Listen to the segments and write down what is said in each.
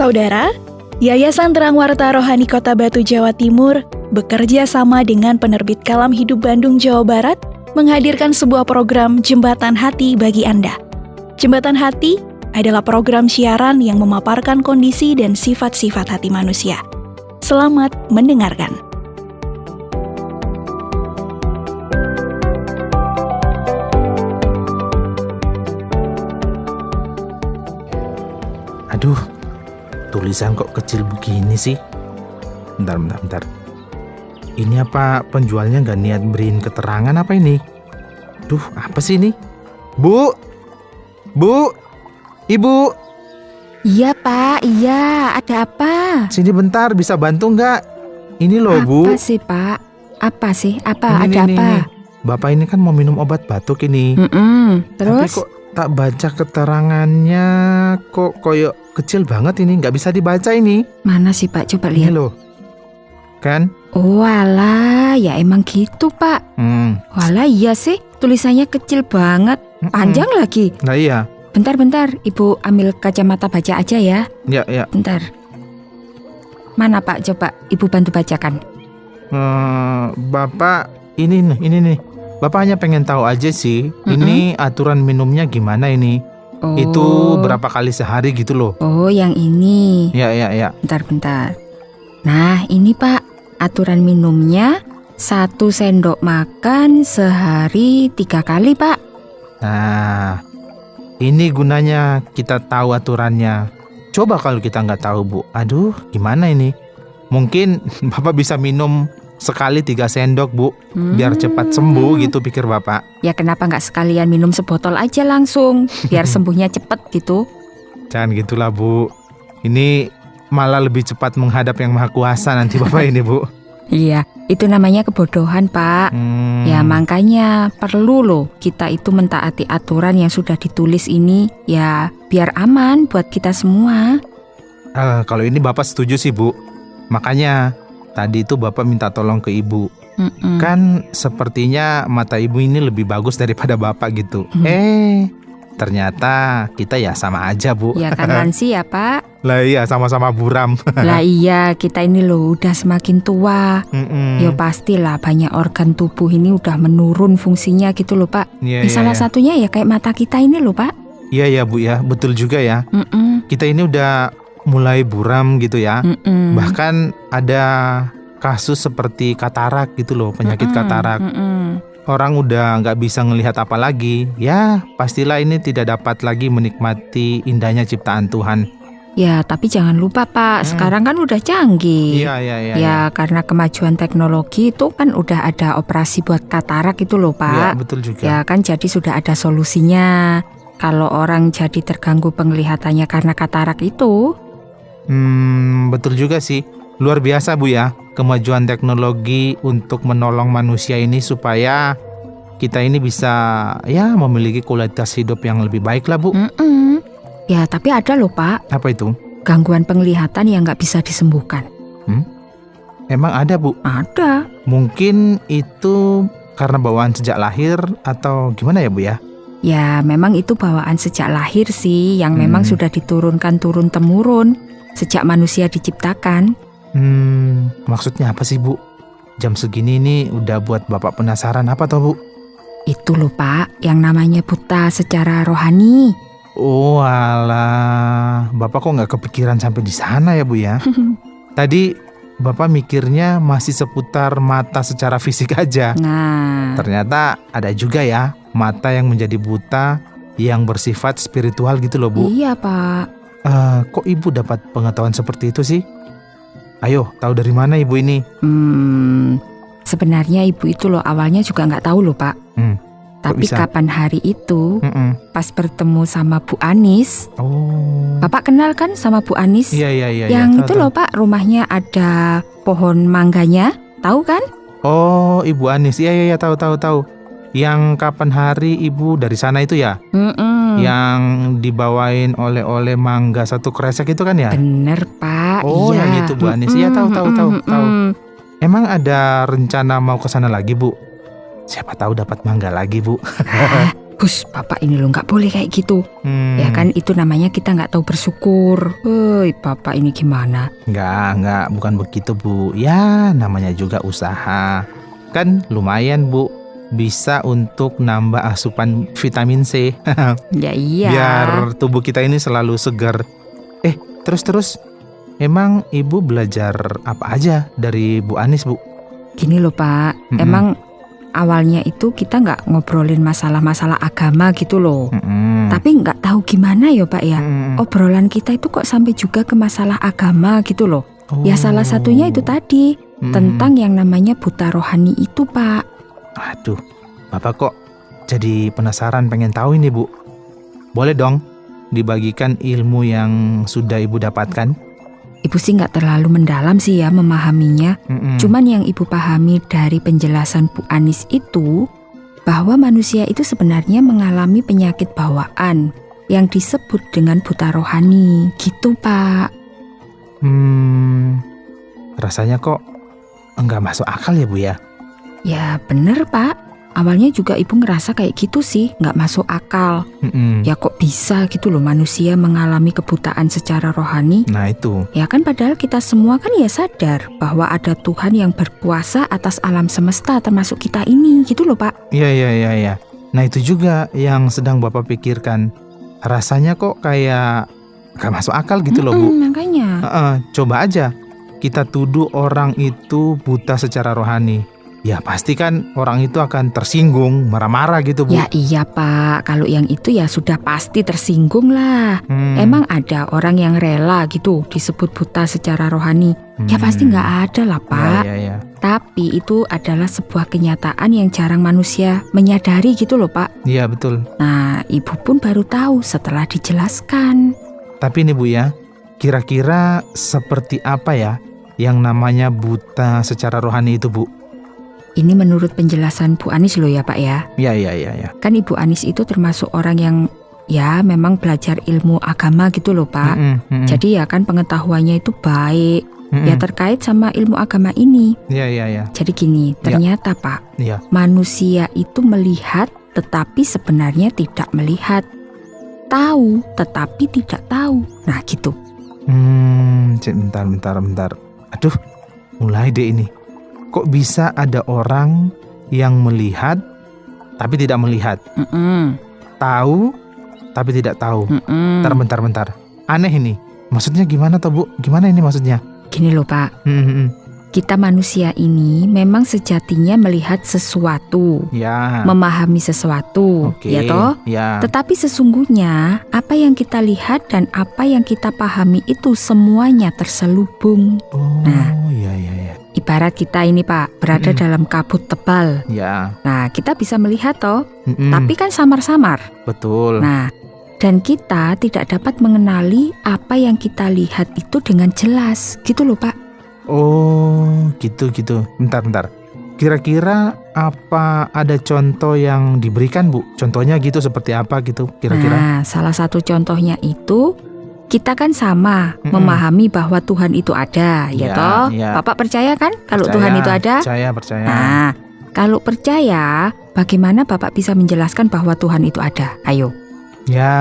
Saudara, Yayasan Terang Warta Rohani Kota Batu, Jawa Timur bekerja sama dengan penerbit Kalam Hidup Bandung, Jawa Barat menghadirkan sebuah program Jembatan Hati bagi Anda. Jembatan Hati adalah program siaran yang memaparkan kondisi dan sifat-sifat hati manusia. Selamat mendengarkan. Aduh, tulisan kok kecil begini sih? Bentar. Ini apa penjualnya nggak niat beriin keterangan apa ini? Duh, apa sih ini? Bu! Ibu! Iya Pak, iya, ada apa? Sini bentar, bisa bantu nggak? Ini loh Bu. Apa sih Pak? Apa sih? Ini, Ada apa? Bapak ini kan mau minum obat batuk ini. Tapi Terus? kok tak baca keterangannya, kok koyo kecil banget ini, nggak bisa dibaca ini. Mana sih Pak? Coba Ini lihat. loh. Kan? Oh alah, ya emang gitu Pak. Walah iya sih, tulisannya kecil banget, panjang lagi. Nah iya. Bentar, Ibu ambil kacamata baca aja ya. Ya. Bentar. Mana Pak? Coba Ibu bantu bacakan. Bapak ini nih. Bapak hanya pengen tahu aja sih, ini aturan minumnya gimana ini? Oh. Itu berapa kali sehari gitu loh? Oh, yang ini. Ya. Bentar. Nah, ini Pak, aturan minumnya 1 sendok makan sehari 3 kali Pak. Nah, ini gunanya kita tahu aturannya. Coba kalau kita nggak tahu Bu, aduh gimana ini? Mungkin Bapak bisa minum sekali 3 sendok Bu, biar cepat sembuh gitu pikir Bapak. Ya kenapa nggak sekalian minum sebotol aja langsung, biar sembuhnya cepet gitu. Jangan gitulah Bu, ini malah lebih cepat menghadap yang Maha Kuasa nanti Bapak ini Bu. Iya, itu namanya kebodohan Pak. Ya makanya perlu loh kita itu mentaati aturan yang sudah ditulis ini, ya biar aman buat kita semua. Kalau ini Bapak setuju sih Bu. Makanya tadi itu Bapak minta tolong ke Ibu. Kan sepertinya mata Ibu ini lebih bagus daripada Bapak gitu. Ternyata kita ya sama aja Bu. Ya kan Nancy ya Pak. Lah iya, sama-sama buram. Lah iya, kita ini loh udah semakin tua. Ya pastilah banyak organ tubuh ini udah menurun fungsinya gitu loh Pak. Salah satunya ya kayak mata kita ini loh Pak. Iya Bu ya, betul juga ya. Kita ini udah mulai buram gitu ya. Bahkan ada kasus seperti katarak gitu loh, penyakit katarak. Orang udah nggak bisa ngelihat apa lagi. Ya pastilah ini tidak dapat lagi menikmati indahnya ciptaan Tuhan. Ya tapi jangan lupa Pak, sekarang kan udah canggih. Iya. Ya karena kemajuan teknologi itu kan udah ada operasi buat katarak itu loh Pak. Iya betul juga. Ya kan jadi sudah ada solusinya. Kalau orang jadi terganggu penglihatannya karena katarak itu. Betul juga sih. Luar biasa Bu ya, kemajuan teknologi untuk menolong manusia ini supaya kita ini bisa ya memiliki kualitas hidup yang lebih baik lah Bu. Ya tapi ada loh Pak, Apa itu? gangguan penglihatan yang nggak bisa disembuhkan. Emang ada Bu? Ada. Mungkin itu karena bawaan sejak lahir atau gimana ya Bu ya? Ya memang itu bawaan sejak lahir sih, yang memang sudah diturunkan turun-temurun sejak manusia diciptakan. Maksudnya apa sih Bu? Jam segini ini udah buat Bapak penasaran apa toh Bu? Itu loh Pak, yang namanya buta secara rohani. Oh alah, Bapak kok nggak kepikiran sampai di sana ya Bu ya? Tadi Bapak mikirnya masih seputar mata secara fisik aja. Nah, Ternyata ada juga ya mata yang menjadi buta yang bersifat spiritual gitu loh Bu. iya Pak. Kok Ibu dapat pengetahuan seperti itu sih? Ayo, tahu dari mana Ibu ini? Sebenarnya ibu itu loh awalnya juga nggak tahu loh Pak. Tapi bisa? kapan hari itu pas bertemu sama Bu Anis, Oh, Bapak kenal kan sama Bu Anis? iya. Yang tahu, itu tahu. loh Pak, rumahnya ada pohon mangganya, tahu kan? Oh, Ibu Anis, iya tahu. Yang kapan hari Ibu dari sana itu ya? Yang dibawain oleh-oleh mangga 1 kresek itu kan ya? Bener Pak. Oh, iya. yang itu Bu Anis. Iya tahu. Emang ada rencana mau ke sana lagi Bu? Siapa tahu dapat mangga lagi, Bu. Bus, Bapak ini loh nggak boleh kayak gitu. Ya kan itu namanya kita nggak tahu bersyukur. Hei, Bapak ini gimana? Enggak, bukan begitu, Bu. Ya, namanya juga usaha. Kan lumayan, Bu. Bisa untuk nambah asupan vitamin C. Ya iya. Biar tubuh kita ini selalu segar. Terus. Emang Ibu belajar apa aja dari Bu Anis, Bu? Gini loh Pak, emang awalnya itu kita nggak ngobrolin masalah-masalah agama gitu loh. Tapi nggak tahu gimana ya Pak ya. Obrolan kita itu kok sampai juga ke masalah agama gitu loh. Ya salah satunya itu tadi tentang yang namanya buta rohani itu Pak. Aduh, Bapak kok jadi penasaran pengen tahu ini, Bu. Boleh dong dibagikan ilmu yang sudah Ibu dapatkan? Ibu sih nggak terlalu mendalam sih ya memahaminya. Cuman yang Ibu pahami dari penjelasan Bu Anis itu bahwa manusia itu sebenarnya mengalami penyakit bawaan yang disebut dengan buta rohani. Gitu Pak. Rasanya kok enggak masuk akal ya, Bu ya? Ya bener Pak. Awalnya juga Ibu ngerasa kayak gitu sih, nggak masuk akal. Ya kok bisa gitu loh manusia mengalami kebutaan secara rohani. Nah itu. Ya kan padahal kita semua kan ya sadar bahwa ada Tuhan yang berkuasa atas alam semesta termasuk kita ini gitu loh Pak. Iya. Nah itu juga yang sedang Bapak pikirkan. Rasanya kok kayak nggak masuk akal gitu loh, Bu. Makanya. Coba aja kita tuduh orang itu buta secara rohani. Ya pasti kan orang itu akan tersinggung, marah-marah gitu, Bu. Ya iya Pak, kalau yang itu ya sudah pasti tersinggung lah. Emang ada orang yang rela gitu disebut buta secara rohani? Ya pasti nggak ada lah Pak. Ya. Tapi itu adalah sebuah kenyataan yang jarang manusia menyadari gitu loh Pak. Iya betul. Nah Ibu pun baru tahu setelah dijelaskan. Tapi nih Bu ya, kira-kira seperti apa ya yang namanya buta secara rohani itu, Bu? Ini menurut penjelasan Bu Anis loh ya Pak ya. Iya. Kan Ibu Anis itu termasuk orang yang ya memang belajar ilmu agama gitu loh Pak. Jadi ya kan pengetahuannya itu baik. Ya terkait sama ilmu agama ini. Iya. Jadi gini, ternyata Pak, manusia itu melihat tetapi sebenarnya tidak melihat. Tahu tetapi tidak tahu. Nah gitu. Bentar. Aduh, mulai deh ini. Kok bisa ada orang yang melihat tapi tidak melihat? Tahu tapi tidak tahu. Bentar. Aneh ini. Maksudnya gimana toh, Bu? Gimana ini maksudnya? Gini loh Pak. Kita manusia ini memang sejatinya melihat sesuatu, memahami sesuatu, ya toh? Tetapi sesungguhnya apa yang kita lihat dan apa yang kita pahami itu semuanya terselubung. Iya. Ibarat kita ini Pak berada dalam kabut tebal. Nah kita bisa melihat toh, tapi kan samar-samar. Betul. Nah dan kita tidak dapat mengenali apa yang kita lihat itu dengan jelas, gitu loh Pak. Oh, gitu. Bentar. Kira-kira apa ada contoh yang diberikan, Bu? Contohnya gitu seperti apa gitu kira-kira? Nah, salah satu contohnya itu kita kan sama memahami bahwa Tuhan itu ada, ya toh? Bapak percaya kan kalau Tuhan itu ada? Percaya. Nah, kalau percaya, bagaimana Bapak bisa menjelaskan bahwa Tuhan itu ada? Ayo. Ya,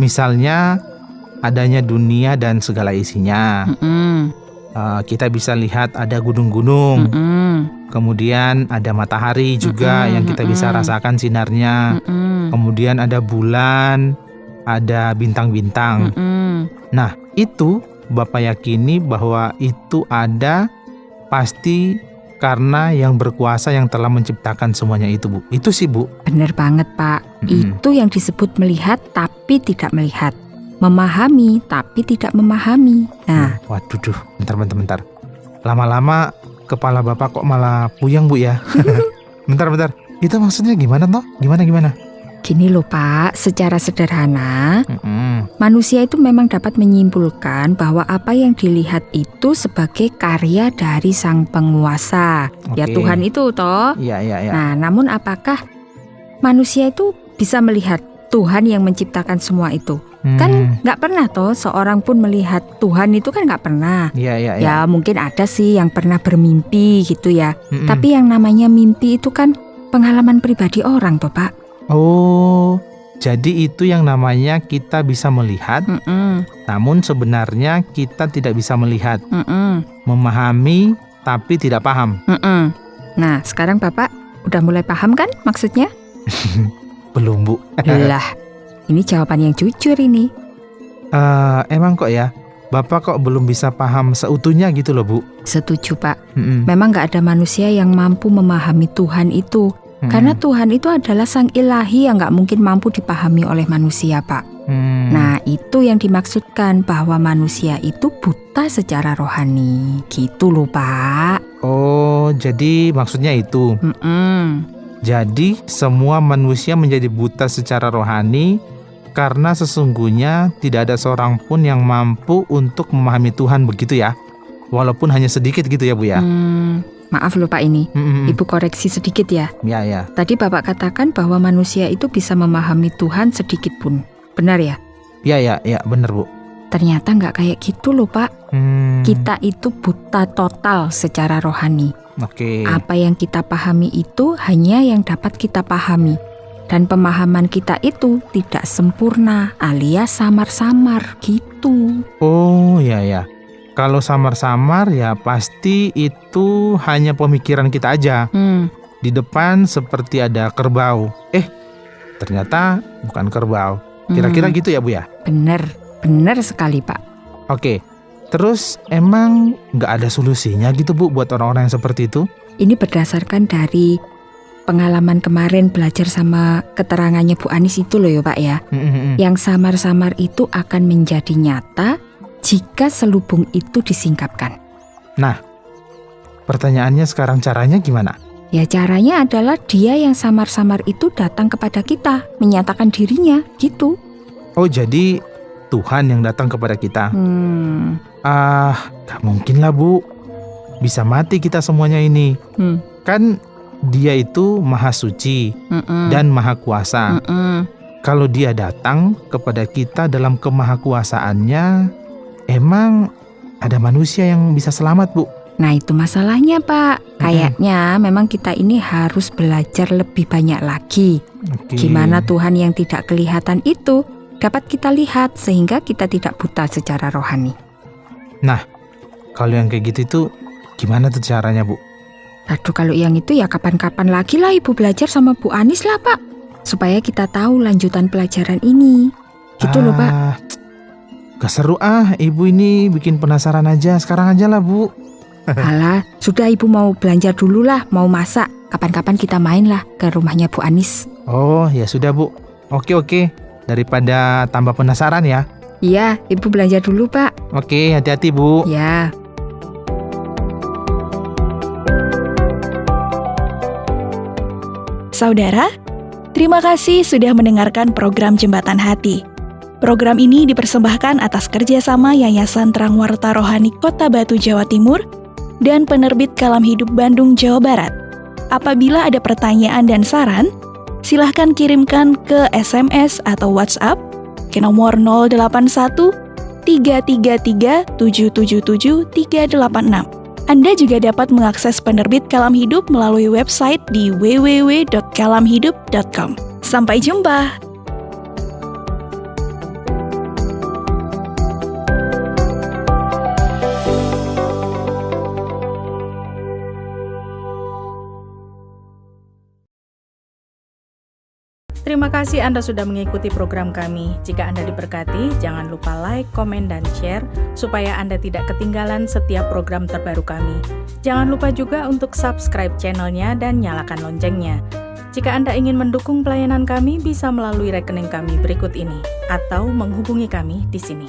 misalnya adanya dunia dan segala isinya. Kita bisa lihat ada gunung-gunung, kemudian ada matahari juga yang kita bisa rasakan sinarnya, kemudian ada bulan, ada bintang-bintang. Nah itu Bapak yakini bahwa itu ada pasti karena yang berkuasa yang telah menciptakan semuanya itu, Bu. Itu sih, Bu. Bener banget Pak. Itu yang disebut melihat tapi tidak melihat. Memahami tapi tidak memahami. Nah, waduh, bentar. Lama-lama kepala Bapak kok malah puyeng, Bu ya. Bentar. Itu maksudnya gimana toh? Gimana? Gini loh Pak, secara sederhana, manusia itu memang dapat menyimpulkan bahwa apa yang dilihat itu sebagai karya dari Sang Penguasa. Ya Tuhan itu toh. Iya. Nah, namun apakah manusia itu bisa melihat Tuhan yang menciptakan semua itu? Kan nggak pernah toh seorang pun melihat Tuhan itu kan nggak pernah. Iya. Ya mungkin ada sih yang pernah bermimpi gitu ya. Tapi yang namanya mimpi itu kan pengalaman pribadi orang toh Pak. Oh, jadi itu yang namanya kita bisa melihat, namun sebenarnya kita tidak bisa melihat. Memahami tapi tidak paham. Nah sekarang Bapak udah mulai paham kan maksudnya? Belum Bu. Lah, ini jawaban yang jujur ini. Emang kok ya, Bapak kok belum bisa paham seutuhnya gitu loh Bu? Setuju Pak. Memang gak ada manusia yang mampu memahami Tuhan itu. Karena Tuhan itu adalah sang ilahi yang gak mungkin mampu dipahami oleh manusia Pak. Nah itu yang dimaksudkan bahwa manusia itu buta secara rohani. Gitu loh Pak. Oh, jadi maksudnya itu. Jadi semua manusia menjadi buta secara rohani karena sesungguhnya tidak ada seorang pun yang mampu untuk memahami Tuhan, begitu ya? Walaupun hanya sedikit gitu ya Bu ya? Maaf loh Pak ini, Ibu koreksi sedikit ya. Ya. Tadi Bapak katakan bahwa manusia itu bisa memahami Tuhan sedikit pun, benar ya? Ya, benar Bu. Ternyata nggak kayak gitu loh Pak. Kita itu buta total secara rohani. Oke. Apa yang kita pahami itu hanya yang dapat kita pahami. Dan pemahaman kita itu tidak sempurna alias samar-samar gitu. Oh ya. Kalau samar-samar ya pasti itu hanya pemikiran kita aja. Di depan seperti ada kerbau. Ternyata bukan kerbau. Kira-kira gitu ya Bu ya? Bener sekali Pak. Oke. Terus emang nggak ada solusinya gitu Bu buat orang-orang yang seperti itu? Ini berdasarkan dari pengalaman kemarin belajar sama keterangannya Bu Anis itu loh ya Pak ya. Yang samar-samar itu akan menjadi nyata jika selubung itu disingkapkan. Nah, pertanyaannya sekarang caranya gimana? Ya caranya adalah dia yang samar-samar itu datang kepada kita, menyatakan dirinya gitu. Oh jadi Tuhan yang datang kepada kita? Gak mungkin lah Bu. Bisa mati kita semuanya ini. Kan Dia itu maha suci dan maha kuasa. Kalau Dia datang kepada kita dalam kemahakuasaannya, emang ada manusia yang bisa selamat Bu? Nah itu masalahnya Pak. Kayaknya memang kita ini harus belajar lebih banyak lagi. Gimana Tuhan yang tidak kelihatan itu dapat kita lihat sehingga kita tidak buta secara rohani. Nah, kalau yang kayak gitu itu gimana tuh caranya Bu? Aduh kalau yang itu ya kapan-kapan lagi lah Ibu belajar sama Bu Anis lah Pak. Supaya kita tahu lanjutan pelajaran ini. Gitu loh Pak. Gak seru Ibu ini bikin penasaran aja. Sekarang aja lah Bu. Alah, sudah Ibu mau belanja dulu lah, mau masak. Kapan-kapan kita main lah ke rumahnya Bu Anis. Oh ya sudah Bu. Oke. Daripada tambah penasaran ya. Iya, Ibu belanja dulu Pak. Oke, hati-hati Bu. Ya. Saudara, terima kasih sudah mendengarkan program Jembatan Hati. Program ini dipersembahkan atas kerjasama Yayasan Terang Warta Rohani Kota Batu, Jawa Timur, dan Penerbit Kalam Hidup Bandung, Jawa Barat. Apabila ada pertanyaan dan saran, silahkan kirimkan ke SMS atau WhatsApp ke nomor 081 333 777 386. Anda juga dapat mengakses Penerbit Kalam Hidup melalui website di www.kalamhidup.com. Sampai jumpa! Terima kasih Anda sudah mengikuti program kami. Jika Anda diberkati, jangan lupa like, komen, dan share supaya Anda tidak ketinggalan setiap program terbaru kami. Jangan lupa juga untuk subscribe channelnya dan nyalakan loncengnya. Jika Anda ingin mendukung pelayanan kami, bisa melalui rekening kami berikut ini atau menghubungi kami di sini.